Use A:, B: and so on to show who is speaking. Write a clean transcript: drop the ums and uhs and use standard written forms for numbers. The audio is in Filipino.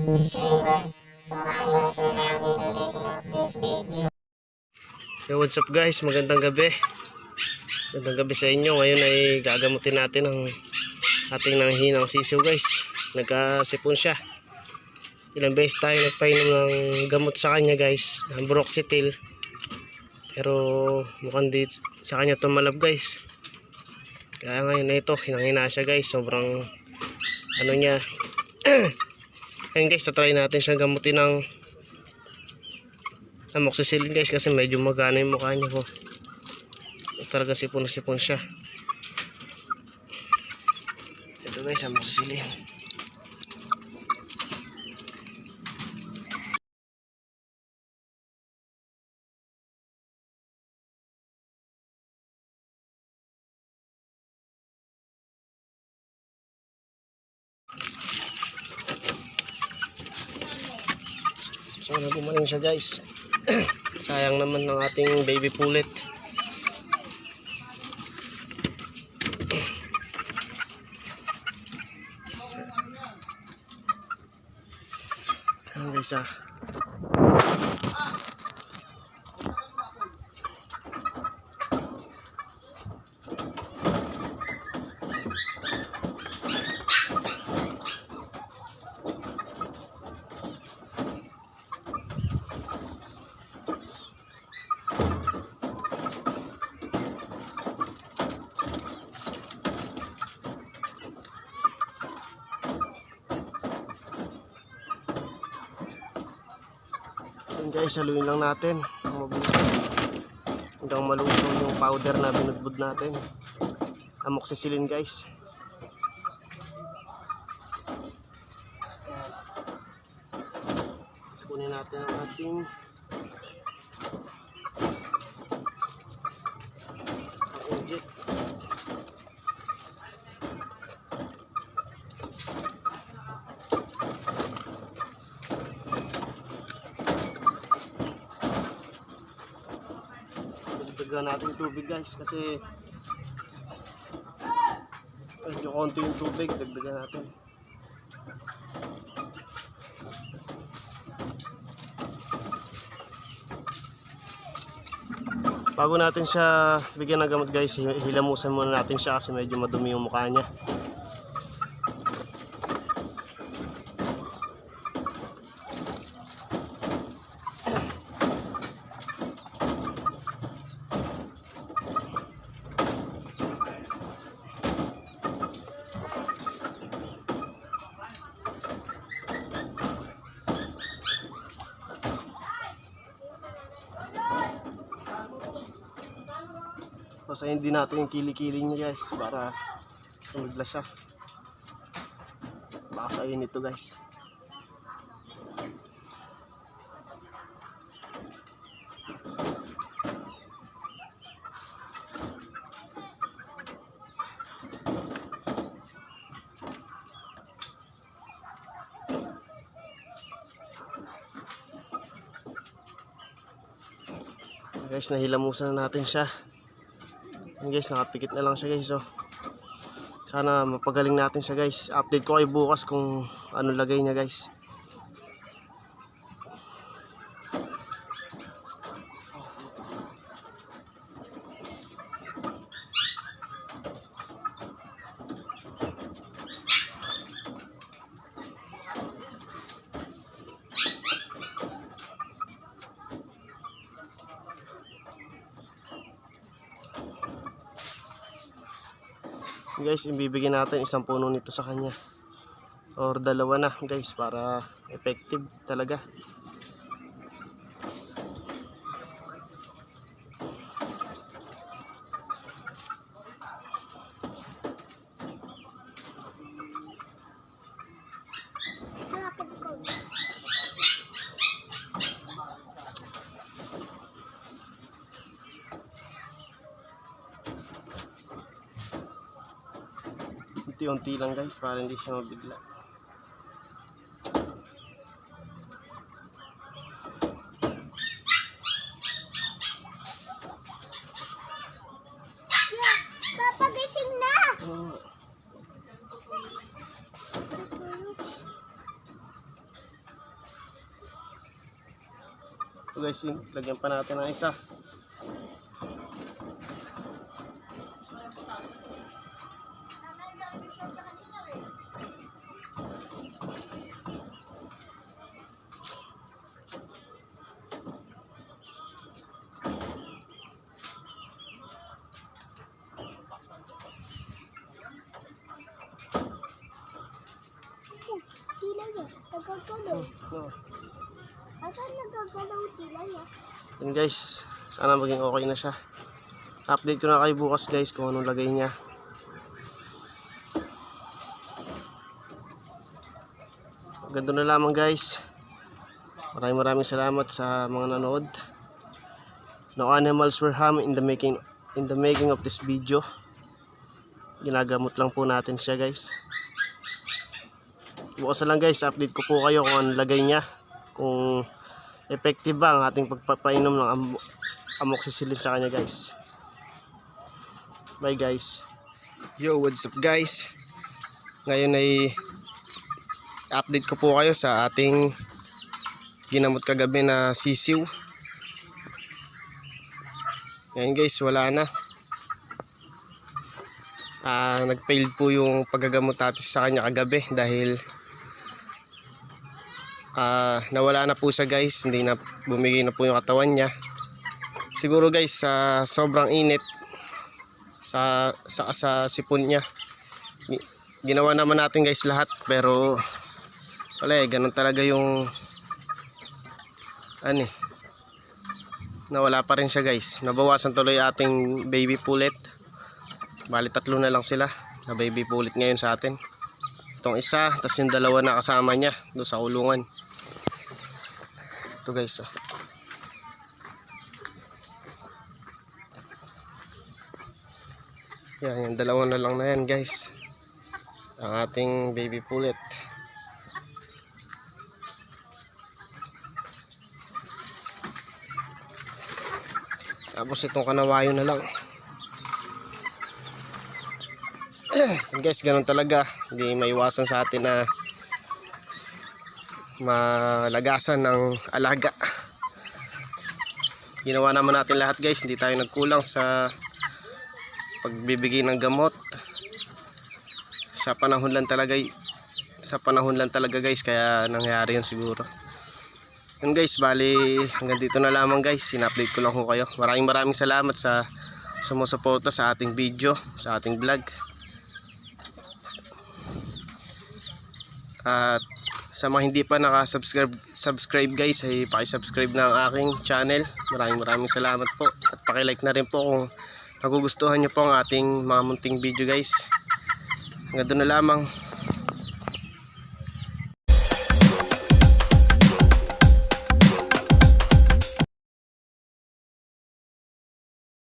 A: Disclaimer, I will surround in the making of this video.
B: Hey, what's up guys? Magandang gabi. Magandang gabi sa inyo. Ngayon ay gagamutin natin ang ating nanghihinang sisiw guys. Nagkasipon siya. Ilang beses tayo nagpainom ng gamot sa kanya guys. Ng Broxetil. Pero mukhang di sa kanya tumalab guys. Kaya ngayon na ito, hinang-hina siya guys. Sobrang ano niya. Ayun guys, try natin siyang gamutin ng amoxicillin guys kasi medyo magana yung mukha niya po. Tapos talaga sipon na sipon siya. Ito guys, amoxicillin. Sana gumaling siya guys. Sayang naman ng ating baby pullet. Ayan guys ah. Guys, haluin lang natin hanggang maluso yung powder na binudbud natin. Amoxicillin guys. Kunin natin ang ating inject. Dagdagan natin yung tubig guys kasi medyo konti yung tubig. Dagdagan natin. Bago natin siya bigyan ng gamot guys, hilamusan muna natin siya kasi medyo madumi yung mukha niya. Pasayin din natin yung kilikili niya guys para sumigla siya. Baka sayin ito guys. Guys, nahilamusan na natin siya. Guys, nakapikit na lang siya guys. So, sana mapagaling natin siya guys. Update ko kayo bukas kung ano lagay niya guys. Guys, ibibigyan natin isang puno nito sa kanya or dalawa na guys para effective talaga. Unti-unti lang guys para hindi siya mabigla.
A: Papa, gising na!
B: guys, lagyan pa natin ng isa.
A: Tila niya, nagagalaw.
B: No.
A: Ata nagagalaw tila niya.
B: Yan guys, sana maging okay na siya. Update ko na kayo bukas guys kung anong lagay niya. Ganito na lamang guys. Maraming salamat sa mga nanood. No animals were harmed in the making of this video. Ginagamot lang po natin siya guys. Bukas na lang guys, update ko po kayo kung anong lagay niya. Kung effective ba ang ating pagpapainom ng amoxicillin sa kanya guys. Bye guys. Yo, what's up guys? Ngayon ay update ko po kayo sa ating ginamot kagabi na sisiw. Ngayon guys, wala na. Nag-failed po yung paggagamot natin sa kanya kagabi dahil nawala na po siya guys. Hindi na bumigay na po yung katawan niya. Siguro guys sa sobrang init sa sipon niya. Ginawa naman natin guys lahat, pero wala ganun talaga yung nawala pa rin siya guys. Nabawasan tuloy ating baby pullet. Bali 3 na lang sila na baby pullet ngayon sa atin. Itong isa, tapos yung 2 na kasama niya doon sa kulungan. Ito guys. Yan, yung 2 na lang na yan guys. Ang ating baby pullet. Tapos itong kanawayo na lang. Guys, ganun talaga. Hindi maiwasan sa atin na malagasan ng alaga. Ginawa naman natin lahat guys. Hindi tayo nagkulang sa pagbibigay ng gamot. Sa panahon lang talaga guys, kaya nangyari yun siguro. Yun guys, bali hanggang dito na lamang guys. Sin-update ko lang ko kayo. Maraming salamat sa sumusuporta sa ating video, sa ating vlog. At sa mga hindi pa subscribe guys, ay paki-subscribe na ang aking channel. Maraming salamat po. At paki-like na rin po kung nagugustuhan nyo po ang ating mga munting video guys. Hanggang doon na lamang.